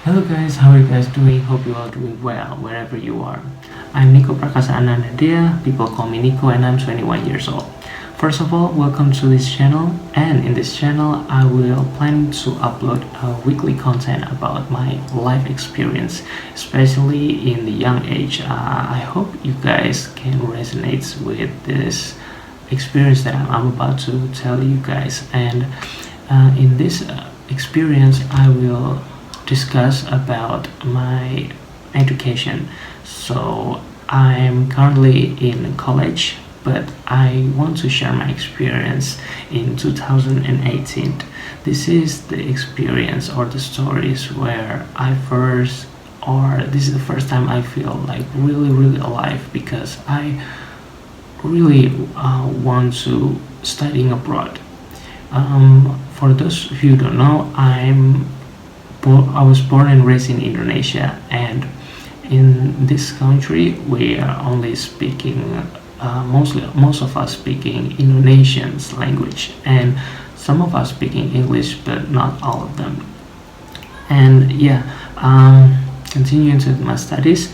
Hello guys, how are you guys doing? Hope you all doing well wherever you are. I'm Nico Prakasa Anandia, people call me Nico and I'm 21 years old. First of all, welcome to this channel, and in this channel I will plan to upload weekly content about my life experience, especially in the young age. I hope you guys can resonate with this experience that I'm about to tell you guys, and in this experience I will discuss about my education. So I'm currently in college, but I want to share my experience in 2018. This is the experience or the stories where this is the first time I feel like really alive, because I really want to studying abroad. For those of you who don't know, I was born and raised in Indonesia, and in this country we are only speaking most of us speaking Indonesian language, and some of us speaking English, but not all of them. And yeah, continuing to my studies.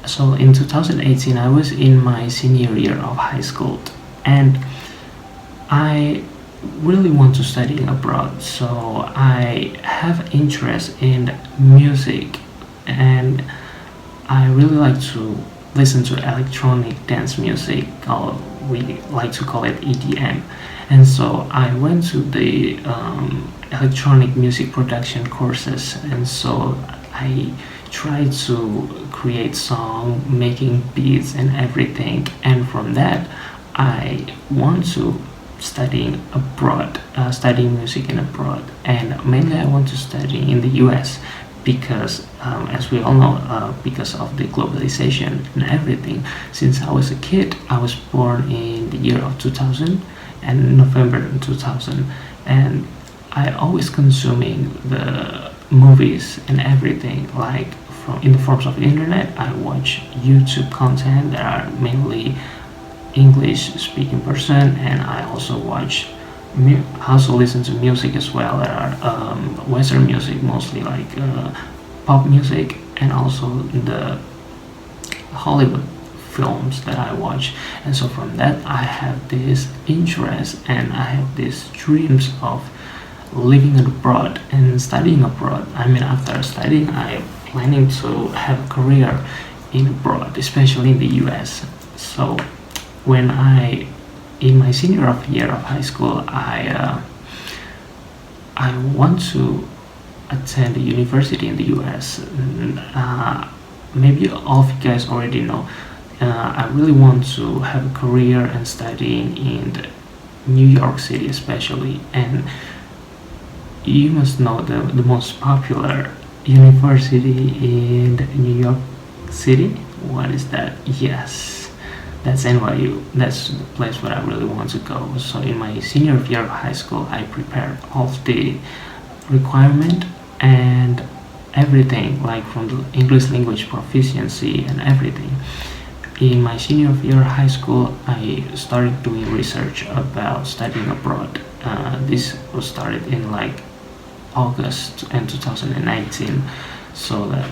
So in 2018, I was in my senior year of high school, and I really want to study abroad, so I have interest in music, and I really like to listen to electronic dance music, or we like to call it EDM. And so I went to the electronic music production courses, and so I tried to create song, making beats and everything, and from that I want to studying music in abroad, and mainly I want to study in the US, because as we all know, because of the globalization and everything. Since I was a kid, I was born in the year of 2000 and November 2000, and I always consuming the movies and everything, like from in the forms of internet. I watch YouTube content that are mainly English speaking person, and I also also listen to music as well that are Western music, mostly like pop music, and also the Hollywood films that I watch. And so from that I have this interest, and I have these dreams of living abroad and studying abroad. I mean, after studying I am planning to have a career in abroad, especially in the US. So when in my senior year of high school, I want to attend a university in the US. Maybe all of you guys already know, I really want to have a career and studying in New York City especially. And you must know the most popular university in New York City. What is that? Yes, that's NYU. That's the place where I really want to go. So in my senior year of high school, I prepared all of the requirement and everything, like from the English language proficiency and everything. In my senior year of high school, I started doing research about studying abroad. This was started in like August and 2019. So that,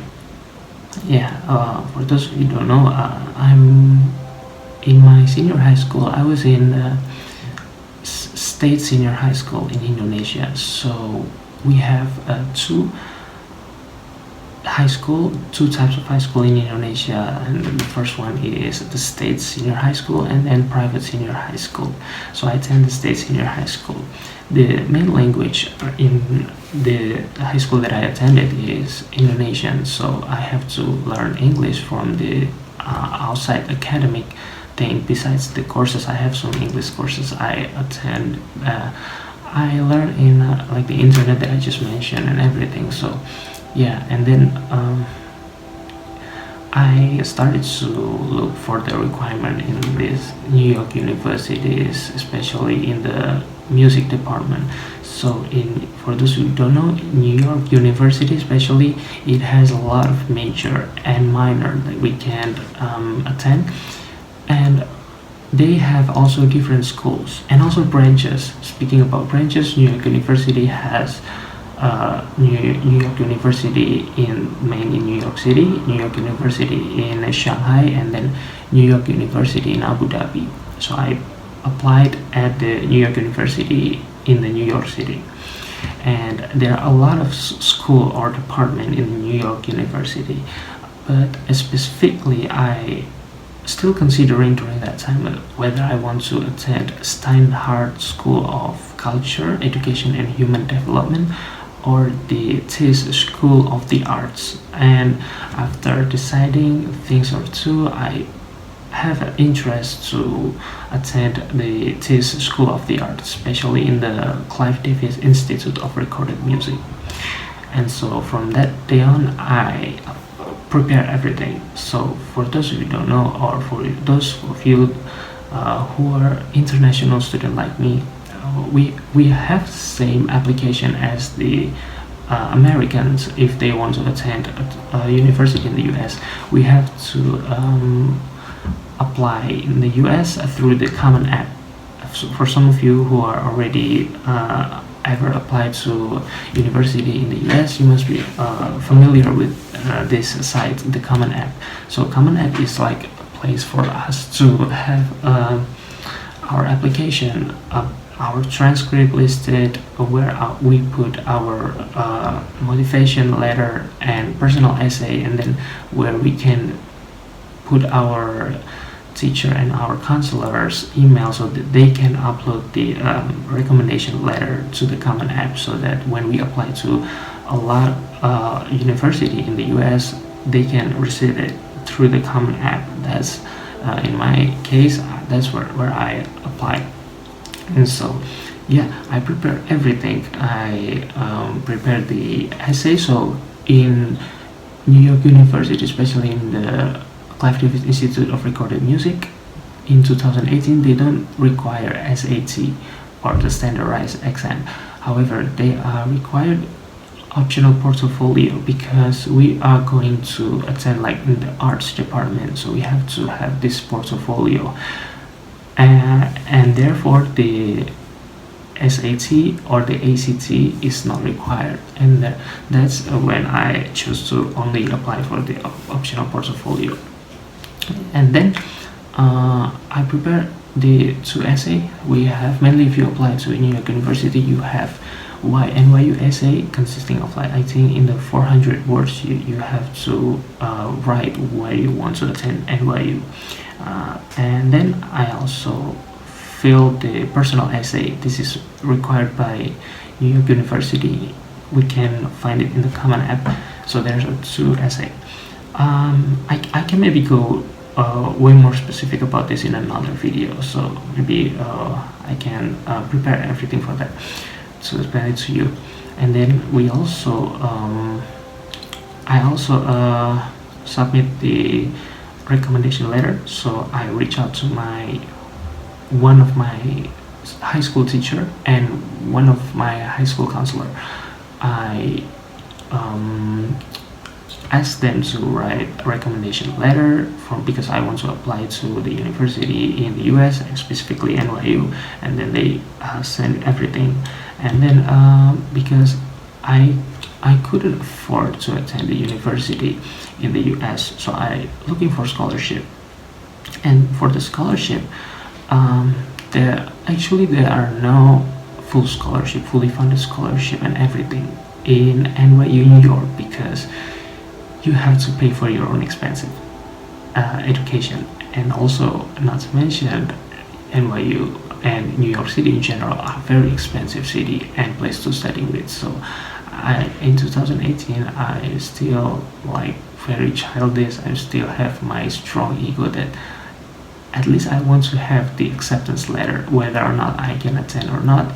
yeah, for those of you who don't know, I'm in my senior high school. I was in state senior high school in Indonesia. So we have two types of high school in Indonesia, and the first one is the state senior high school, and then private senior high school. So I attend the state senior high school. The main language in the high school that I attended is Indonesian, so I have to learn English from the outside academic thing. Besides the courses, I have some English courses I attend. I learn in like the internet that I just mentioned and everything. So yeah, and then I started to look for the requirement in these New York universities, especially in the music department. So for those who don't know, New York University especially, it has a lot of major and minor that we can attend, and they have also different schools and also branches. Speaking about branches, New York University has New York University in New York City, New York University in Shanghai, and then New York University in Abu Dhabi. So I applied at the New York University in the New York City, and there are a lot of school or department in New York University, but specifically I still considering during that time whether I want to attend Steinhardt School of Culture, Education and Human Development or the TIS School of the Arts. And after deciding things or two, I have an interest to attend the TIS School of the Arts, especially in the Clive Davis Institute of Recorded Music. And so from that day on, I prepare everything. So for those of you who don't know, or for those of you who are international student like me, we have the same application as the Americans. If they want to attend a university in the US, we have to apply in the US through the Common App. So for some of you who are already ever applied to university in the US, you must be familiar with this site, the Common App. So Common App is like a place for us to have our application, our transcript listed, where we put our motivation letter and personal essay, and then where we can put our teacher and our counselor's email so that they can upload the recommendation letter to the Common App, so that when we apply to a lot university in the US, they can receive it through the Common App. That's in my case, that's where I apply. And so yeah, I prepare everything. I prepared the essay. So in New York University, especially in the Clive Davis Institute of Recorded Music, in 2018 they don't require SAT or the standardized exam. However, they are required optional portfolio, because we are going to attend like in the arts department, so we have to have this portfolio, and therefore the SAT or the ACT is not required. And that's when I choose to only apply for the optional portfolio. And then I prepare the two essay. We have mainly, if you apply to New York University, you have NYU essay consisting of like, I think in the 400 words you have to write why you want to attend NYU. And then I also fill the personal essay. This is required by New York University. We can find it in the Common App. So there's a two essay. I can maybe go way more specific about this in another video, so maybe I can prepare everything for that to explain it to you. And then we also I also submit the recommendation letter. So I reach out to one of my high school teacher and one of my high school counselor. I ask them to write a recommendation letter because I want to apply to the university in the US, and specifically NYU, and then they send everything. And then because I couldn't afford to attend the university in the US, so I looking for scholarship. And for the scholarship, there are no full scholarship, fully funded scholarship and everything in NYU New York, because you have to pay for your own expensive education. And also, not to mention, NYU and New York City in general are very expensive city and place to study with. So in 2018 I still like very childish. I still have my strong ego that at least I want to have the acceptance letter, whether or not I can attend or not.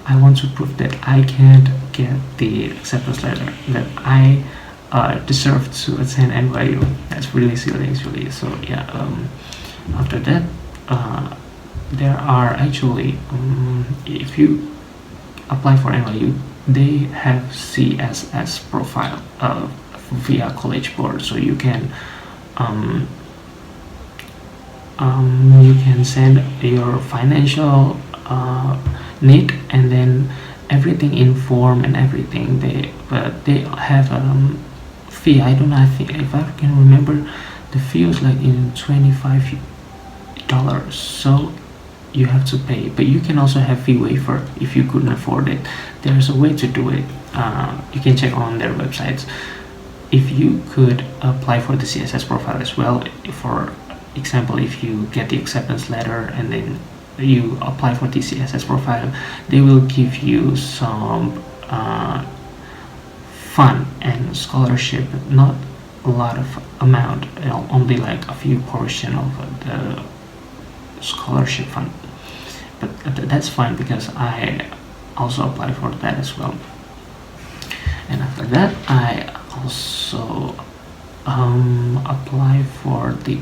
I want to prove that I can get the acceptance letter, that I deserve to attend NYU. That's really silly actually. So yeah, after that there are actually if you apply for NYU, they have CSS profile via College Board, so you can send your financial need, and then everything in form and everything. They have fee. I don't know if I can remember. The fee was like in $25, so you have to pay. But you can also have fee waiver if you couldn't afford it. There's a way to do it. You can check on their websites. If you could apply for the CSS profile as well, for example, if you get the acceptance letter and then you apply for the CSS profile, they will give you some fund and scholarship, not a lot of amount, only like a few portion of the scholarship fund. But that's fine because I also apply for that as well. And after that, I also apply for the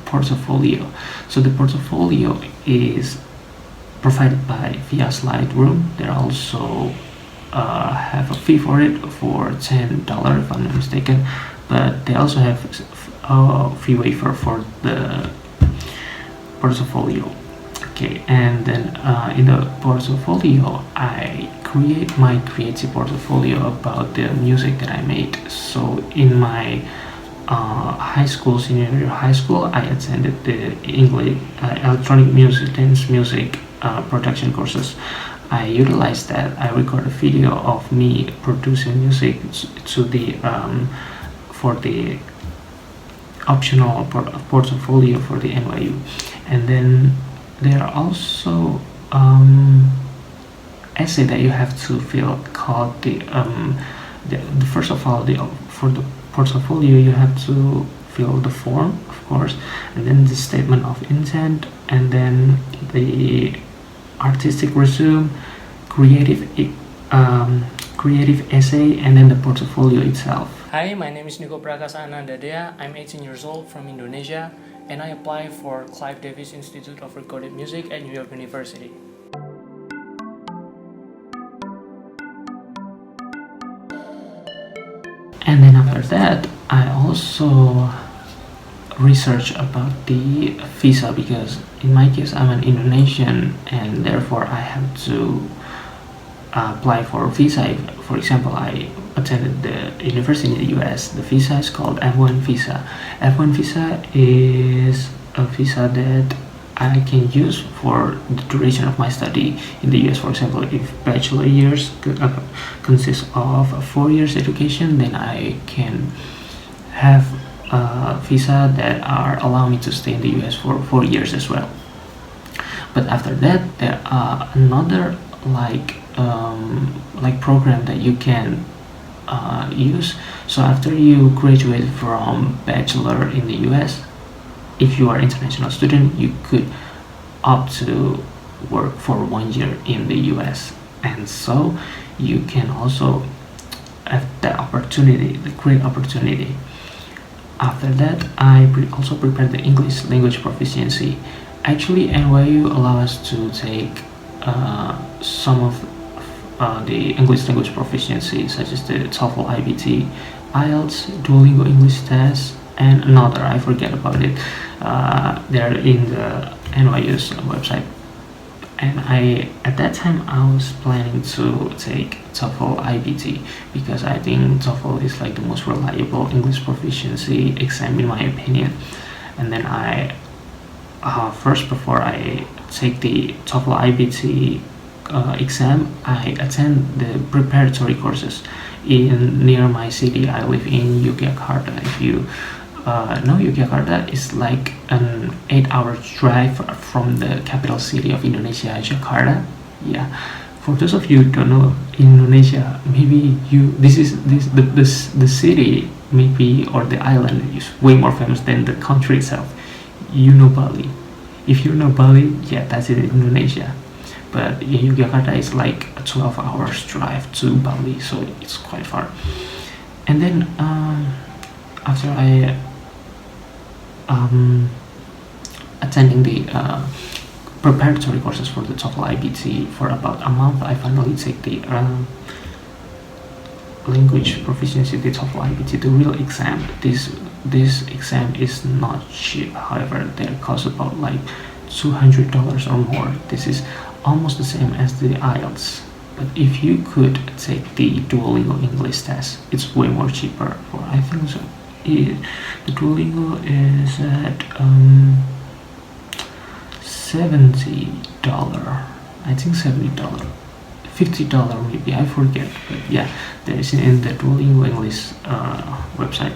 portfolio. So the portfolio is provided by via Lightroom. They also have a fee for it for $10 if I'm not mistaken, but they also have a fee waiver for the portfolio. Okay, and then in the portfolio, I create my creative portfolio about the music that I made. So in my high school, senior year high school, I attended the English electronic music, dance music production courses. I utilized that. I recorded a video of me producing music to the for the optional portfolio for the NYU, and then there are also essay that you have to fill called the first of all, for the portfolio you have to fill the form, of course, and then the statement of intent, and then the artistic resume, creative essay, and then the portfolio itself. Hi, my name is Niko Prakasa. I'm 18 years old from Indonesia, and I applied for Clive Davis Institute of Recorded Music at New York University. And then after that, I also research about the visa, because in my case I'm an Indonesian and therefore I have to apply for a visa. For example, I attended the university in the US. The visa is called F1 visa. F1 visa is a visa that I can use for the duration of my study in the US. For example, if bachelor years consists of 4 years education, then I can have a visa that are allow me to stay in the US for 4 years as well. But after that, there are another like program that you can use. So after you graduate from bachelor in the US, if you are international student, you could opt to work for 1 year in the US, and so you can also have that opportunity, the great opportunity. After that, I also prepared the English language proficiency. Actually, NYU allows us to take some of the English language proficiency, such as the TOEFL, IBT, IELTS, Duolingo English test, and another, I forget about it. They're in the NYU's website. And at that time I was planning to take TOEFL IBT, because I think TOEFL is like the most reliable English proficiency exam in my opinion. And then I first, before I take the TOEFL IBT exam, I attend the preparatory courses near my city. I live in Yogyakarta. If you know Yogyakarta, is like an 8-hour drive from the capital city of Indonesia, Jakarta. Yeah, for those of you who don't know Indonesia, maybe the city maybe, or the island, is way more famous than the country itself. You know Bali. If you know Bali, yeah, that's in Indonesia. But Yogyakarta is like a 12 hours drive to Bali, so it's quite far. And then after I attending the preparatory courses for the TOEFL IBT for about a month, I finally take the language proficiency, the TOEFL IBT, the real exam. This exam is not cheap. However, they cost about like $200 or more. This is almost the same as the IELTS. But if you could take the Duolingo English test, it's way more cheaper. For I think so. The Duolingo is at $70. I think $70, $50 maybe. I forget. But yeah, there is in the Duolingo English website.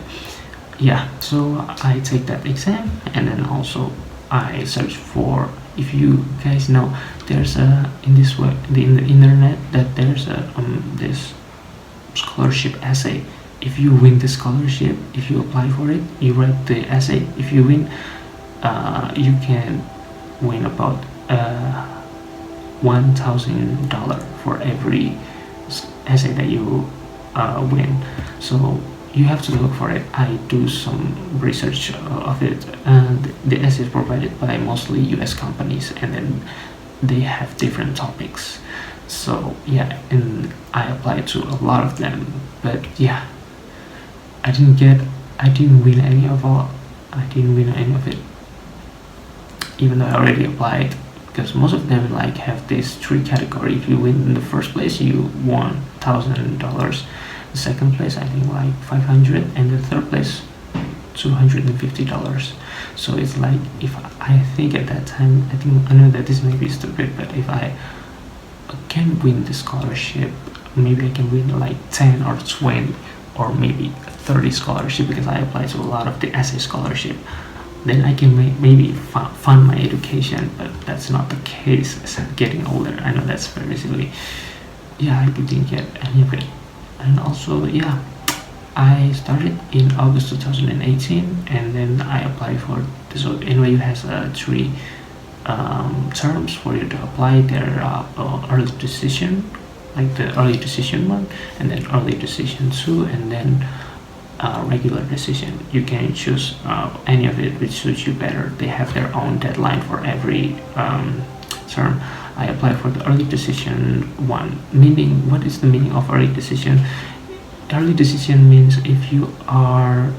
Yeah, so I take that exam, and then also I search for, if you guys know, there's in this web, in the internet, that there's this scholarship essay. If you win the scholarship, if you apply for it, you write the essay. If you win, you can win about $1,000 for every essay that you win. So you have to look for it. I do some research of it, and the essay is provided by mostly US companies, and then they have different topics. So yeah, and I applied to a lot of them, but yeah, I didn't win any of it, even though I already applied, because most of them like have this 3 category. If you win in the first place, you won $1,000. The second place, I think, like $500, and the third place $250. So it's like, if I think at that time, I know that this may be stupid, but if I can win the scholarship, maybe I can win like 10 or 20 or maybe 30 scholarship, because I applied to a lot of the essay scholarship. Then I can maybe fund my education, but that's not the case as I'm getting older. I know that's very silly. Yeah, I didn't get any of it. And also, yeah, I started in August 2018, and then I applied for this. So NYU has 3 terms for you to apply. There early decision, like the early decision 1, and then early decision 2, and then regular decision. You can choose any of it which suits you better. They have their own deadline for every term. I applied for the early decision 1. Meaning, what is the meaning of early decision? Early decision means if you are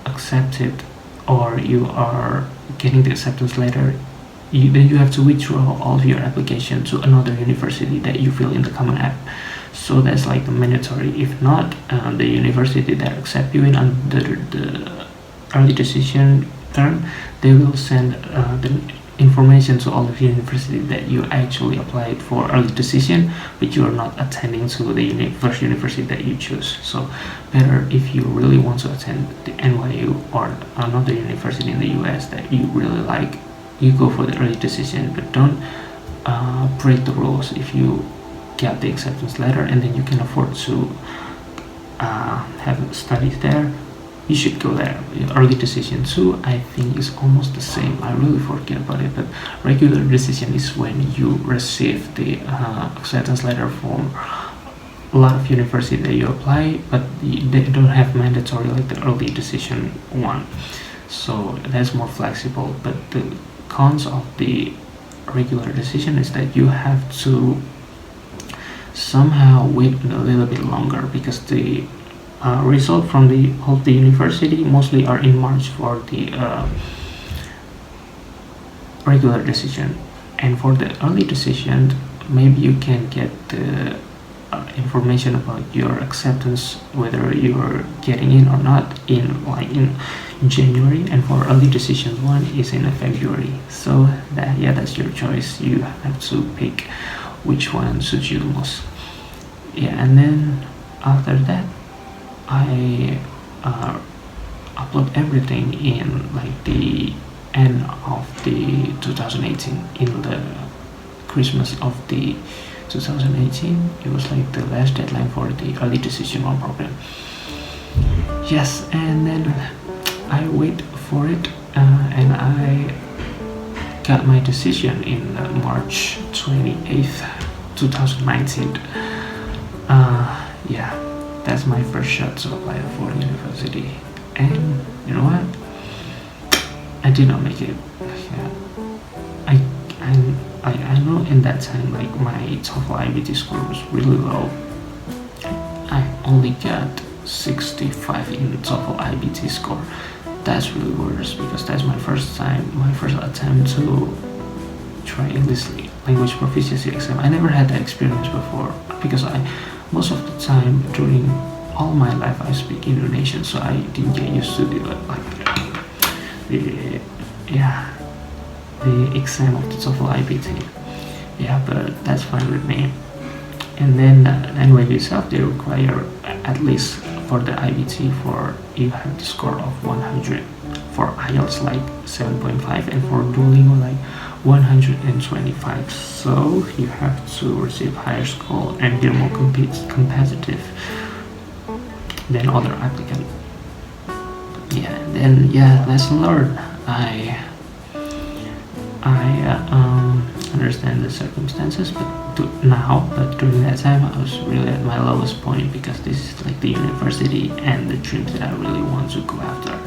accepted, or you are getting the acceptance letter, then you have to withdraw all of your application to another university that you fill in the common app. So that's like the mandatory. If not, the university that accept you in under the early decision term, they will send the information to all of the university that you actually applied for early decision, but you are not attending to the first university that you choose. So better, if you really want to attend the NYU or another university in the US that you really like, you go for the early decision, but don't break the rules. If you get the acceptance letter and then you can afford to have studies there, you should go there. Early decision 2, I think, is almost the same. I really forget about it, but regular decision is when you receive the acceptance letter from a lot of universities that you apply, but they don't have mandatory like the early decision 1. So that's more flexible. But the cons of the regular decision is that you have to somehow wait a little bit longer, because the result from the university mostly are in March for the regular decision, and for the early decision, maybe you can get the information about your acceptance, whether you're getting in or not, in January, and for early decision 1 is in February. So that's your choice. You have to pick which one suits you the most. Yeah, and then after that, I upload everything in like the end of the 2018, in the Christmas of the 2018. It was like the last deadline for the early decision 1 program. Yes, and then I wait for it, and I got my decision in March 28th, 2019. Yeah, that's my first shot to apply for university, and you know what? I did not make it. Yeah, I know in that time, like, my TOEFL IBT score was really low. I only got 65 in TOEFL IBT score. That's really worse, because that's my first attempt to try language proficiency exam. I never had that experience before because most of the time during all my life I speak Indonesian, so I didn't get used to the exam of the TOEFL IBT. Yeah, but that's fine with me. And then NYC itself, they require at least for the IBT for you have the score of 100, for IELTS like 7.5, and for Duolingo like 125. So you have to receive higher score and be more competitive than other applicants. Yeah, and then lesson learned. I understand the circumstances, but during that time I was really at my lowest point because this is like the university and the dreams that I really want to go after,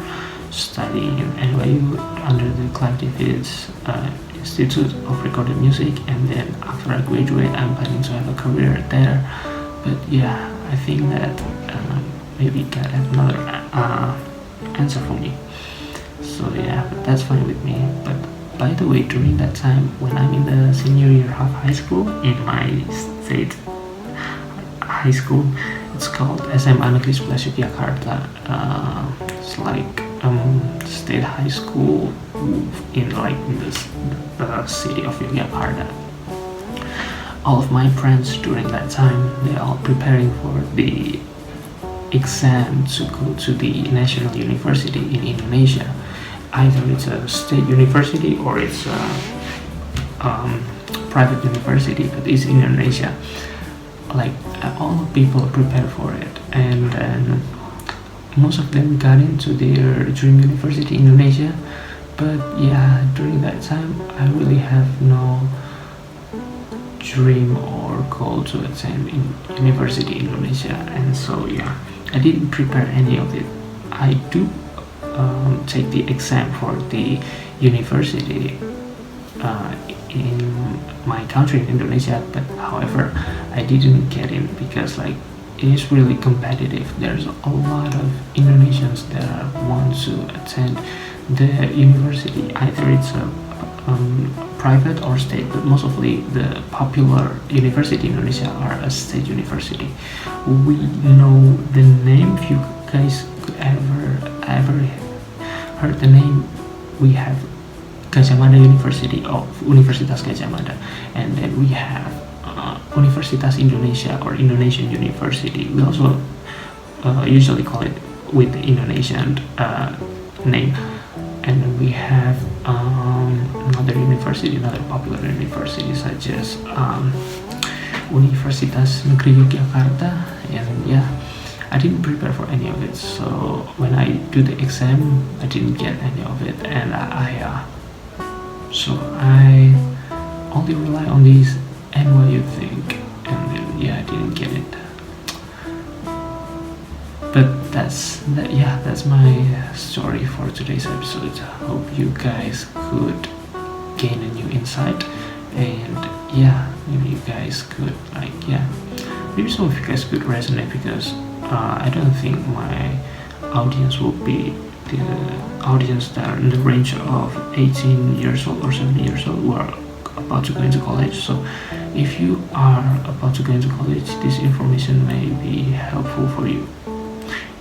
studying in NYU under the Clive David's Institute of Recorded Music, and then after I graduate I'm planning to have a career there. But yeah, I think that maybe God has another answer for me. So yeah, but that's fine with me. But by the way, during that time when I'm in the senior year of high school in my state high school, it's called SMA Negeri 11 Yogyakarta. It's like state high school in the city of Yogyakarta. All of my friends during that time, they are preparing for the exam to go to the national university in Indonesia. Either it's a state university or it's a private university, but it's in Indonesia. Like all the people prepare for it, and then most of them got into their dream university in Indonesia. But yeah, during that time I really have no dream or goal to attend in university in Indonesia, and so yeah, I didn't prepare any of it. I do take the exam for the university in my country in Indonesia, but however I didn't get in because like it is really competitive. There's a lot of Indonesians that want to attend the university, either it's a private or state, but mostly the popular university in Indonesia are a state university. We know the name. If you guys could ever heard the name, we have Gajah Mada University of Universitas Gajah Mada, and then we have Universitas Indonesia or Indonesian University. We also usually call it with the Indonesian name. And then we have another university, another popular university such as Universitas Negeri Yogyakarta. And yeah, I didn't prepare for any of it, so when I do the exam I didn't get any of it, and so I only rely on these NYU thing, and then yeah, I didn't get it. But that's my story for today's episode. Hope you guys could gain a new insight, and yeah, maybe you guys could maybe some of you guys could resonate, because I don't think my audience will be the audience that are in the range of 18 years old or 17 years old who are about to go into college. So if you are about to go into college, this information may be helpful for you,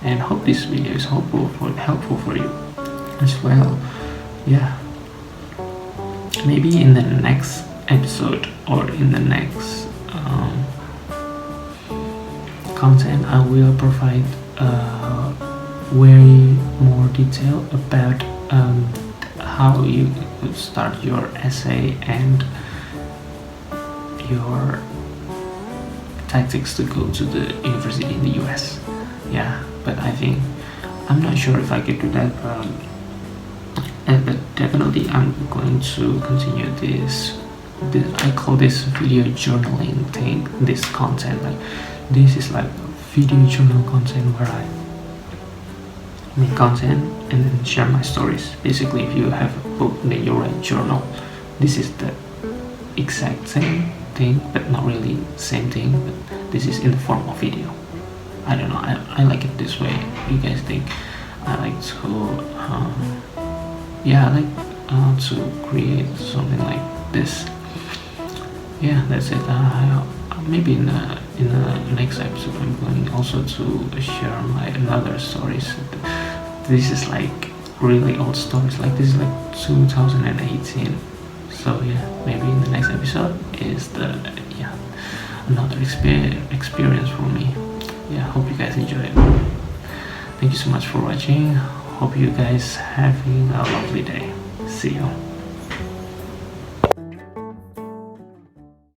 and hope this video is helpful for you as well. Yeah, maybe in the next episode or in the next content I will provide way more detail about how you could start your essay and your tactics to go to the university in the US. Yeah, but I'm not sure if I could do that, but definitely I'm going to continue this I call this video journaling thing, this content. Like this is like video journal content where I make content and then share my stories. Basically, if you have a book, then you write journal. This is the exact same thing, but not really same thing, but this is in the form of video. I don't know, I like it this way. You guys think? I like to to create something like this. yeah, that's it. Maybe in the next episode, I'm going also to share my another stories. This is like really old stories. Like this is like 2018. So yeah, maybe in the next episode is the yeah another experience for me. Yeah, hope you guys enjoy it. Thank you so much for watching. Hope you guys having a lovely day. See you.